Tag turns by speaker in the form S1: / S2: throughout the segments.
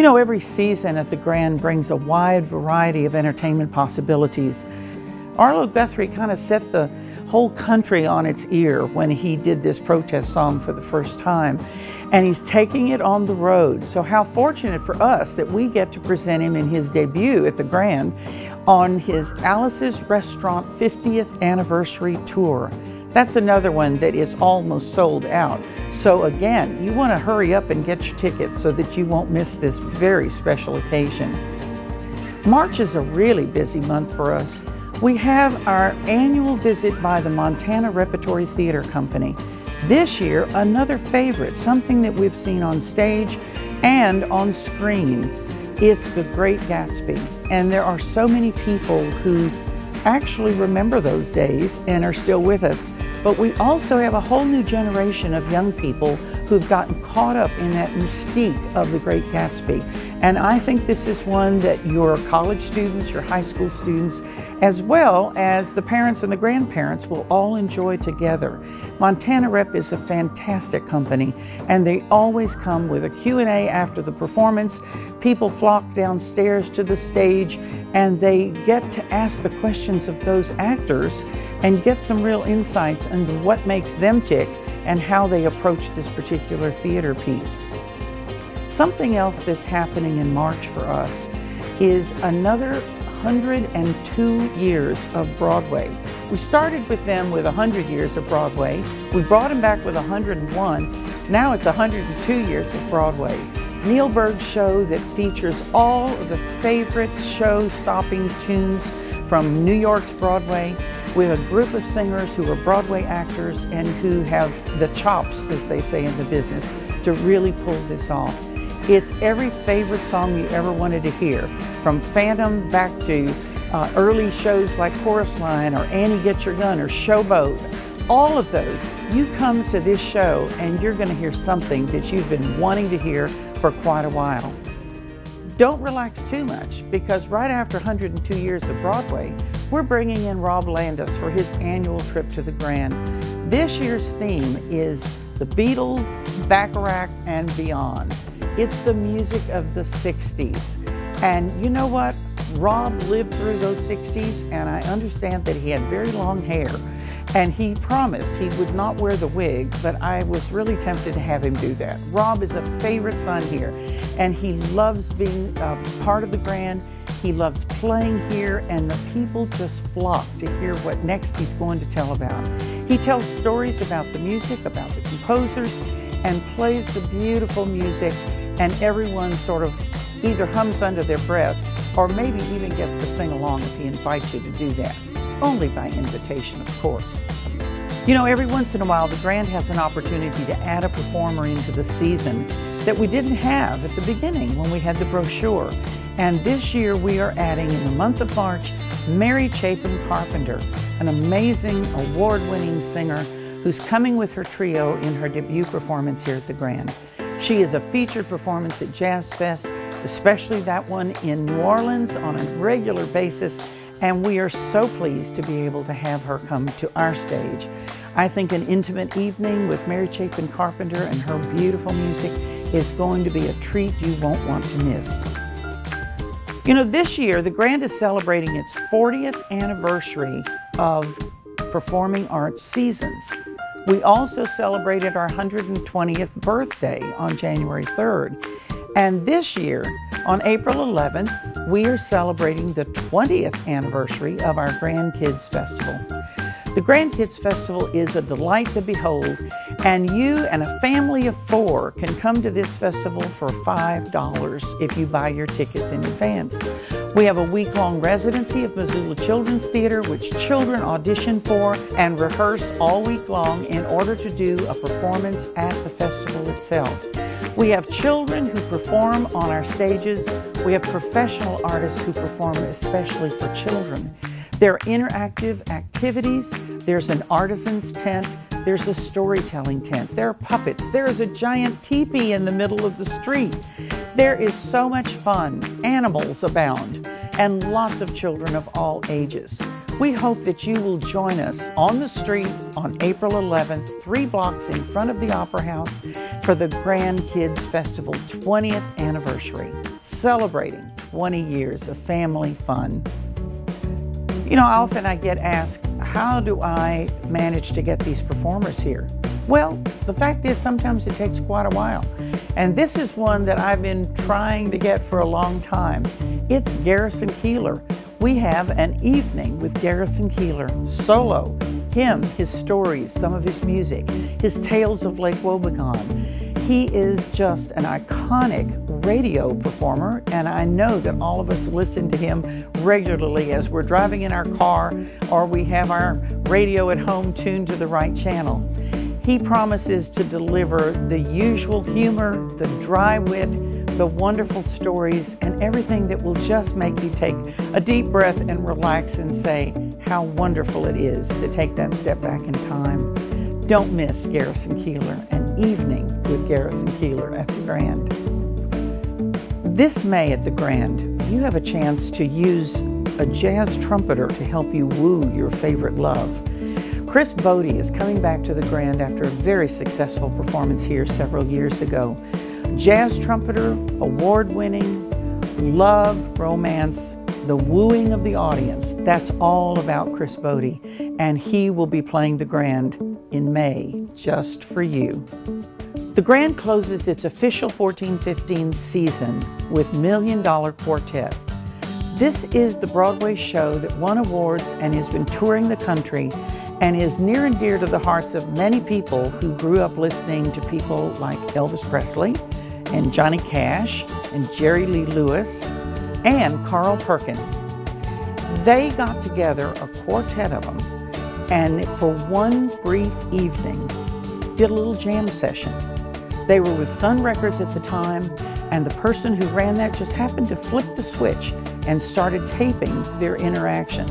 S1: You know, every season at the Grand brings a wide variety of entertainment possibilities. Arlo Guthrie kind of set the whole country on its ear when he did this protest song for the first time, and he's taking it on the road. So how fortunate for us that we get to present him in his debut at the Grand on his Alice's Restaurant 50th Anniversary Tour. That's another one that is almost sold out. So again, you want to hurry up and get your tickets so that you won't miss this very special occasion. March is a really busy month for us. We have our annual visit by the Montana Repertory Theater Company. This year, another favorite, something that we've seen on stage and on screen. It's The Great Gatsby. And there are so many people who actually remember those days and are still with us. But we also have a whole new generation of young people who've gotten caught up in that mystique of The Great Gatsby. And I think this is one that your college students, your high school students, as well as the parents and the grandparents will all enjoy together. Montana Rep is a fantastic company, and they always come with a Q&A after the performance. People flock downstairs to the stage, and they get to ask the questions of those actors and get some real insights into what makes them tick and how they approach this particular theater piece. Something else that's happening in March for us is another 102 years of Broadway. We started with them with 100 years of Broadway. We brought them back with 101. Now it's 102 years of Broadway. Neil Berg's show that features all of the favorite show-stopping tunes from New York's Broadway, with a group of singers who are Broadway actors and who have the chops, as they say in the business, to really pull this off. It's every favorite song you ever wanted to hear, from Phantom back to early shows like Chorus Line or Annie Get Your Gun or Showboat. All of those, you come to this show and you're going to hear something that you've been wanting to hear for quite a while. Don't relax too much, because right after 102 years of Broadway, we're bringing in Rob Landis for his annual trip to the Grand. This year's theme is the Beatles, Bacharach, and beyond. It's the music of the 60s. And you know what? Rob lived through those 60s, and I understand that he had very long hair. And he promised he would not wear the wig, but I was really tempted to have him do that. Rob is a favorite son here, and he loves being part of the Grand. He loves playing here, and the people just flock to hear what next he's going to tell about. He tells stories about the music, about the composers, and plays the beautiful music, and everyone sort of either hums under their breath or maybe even gets to sing along if he invites you to do that. Only by invitation, of course. You know, every once in a while, the Grand has an opportunity to add a performer into the season that we didn't have at the beginning when we had the brochure. And this year we are adding, in the month of March, Mary Chapin Carpenter, an amazing award-winning singer who's coming with her trio in her debut performance here at the Grand. She is a featured performance at Jazz Fest, especially that one in New Orleans, on a regular basis, and we are so pleased to be able to have her come to our stage. I think an intimate evening with Mary Chapin Carpenter and her beautiful music is going to be a treat you won't want to miss. You know, this year the Grand is celebrating its 40th anniversary of performing arts seasons. We also celebrated our 120th birthday on January 3rd. And this year, on April 11th, we are celebrating the 20th anniversary of our Grandkids Festival. The Grandkids Festival is a delight to behold, and you and a family of 4 can come to this festival for $5 if you buy your tickets in advance. We have a week-long residency of Missoula Children's Theater, which children audition for and rehearse all week long in order to do a performance at the festival itself. We have children who perform on our stages. We have professional artists who perform especially for children. There are interactive activities. There's an artisan's tent. There's a storytelling tent. There are puppets. There is a giant teepee in the middle of the street. There is so much fun. Animals abound, and lots of children of all ages. We hope that you will join us on the street on April 11th, 3 blocks in front of the Opera House, for the Grand Kids Festival 20th anniversary, celebrating 20 years of family fun. You know, often I get asked, how do I manage to get these performers here? Well, the fact is sometimes it takes quite a while. And this is one that I've been trying to get for a long time. It's Garrison Keillor. We have an evening with Garrison Keillor, solo. Him, his stories, some of his music, his tales of Lake Wobegon. He is just an iconic radio performer, and I know that all of us listen to him regularly as we're driving in our car or we have our radio at home tuned to the right channel. He promises to deliver the usual humor, the dry wit, the wonderful stories, and everything that will just make you take a deep breath and relax and say how wonderful it is to take that step back in time. Don't miss Garrison Keillor, an evening with Garrison Keillor at the Grand. This May at the Grand, you have a chance to use a jazz trumpeter to help you woo your favorite love. Chris Botti is coming back to the Grand after a very successful performance here several years ago. Jazz trumpeter, award-winning, love, romance, the wooing of the audience. That's all about Chris Botti, and he will be playing the Grand in May just for you. The Grand closes its official 14-15 season with Million Dollar Quartet. This is the Broadway show that won awards and has been touring the country and is near and dear to the hearts of many people who grew up listening to people like Elvis Presley and Johnny Cash and Jerry Lee Lewis and Carl Perkins. They got together, a quartet of them, and for one brief evening did a little jam session. They were with Sun Records at the time, and the person who ran that just happened to flip the switch and started taping their interaction.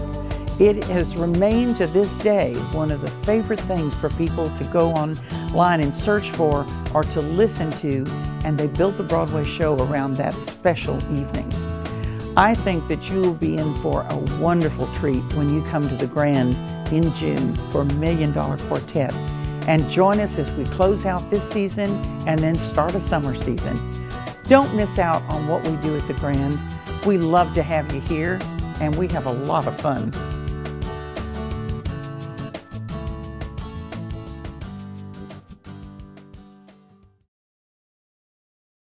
S1: It has remained to this day one of the favorite things for people to go online and search for or to listen to, and they built the Broadway show around that special evening. I think that you will be in for a wonderful treat when you come to the Grand in June for Million Dollar Quartet. And join us as we close out this season and then start a summer season. Don't miss out on what we do at the Grand. We love to have you here, and we have a lot of fun.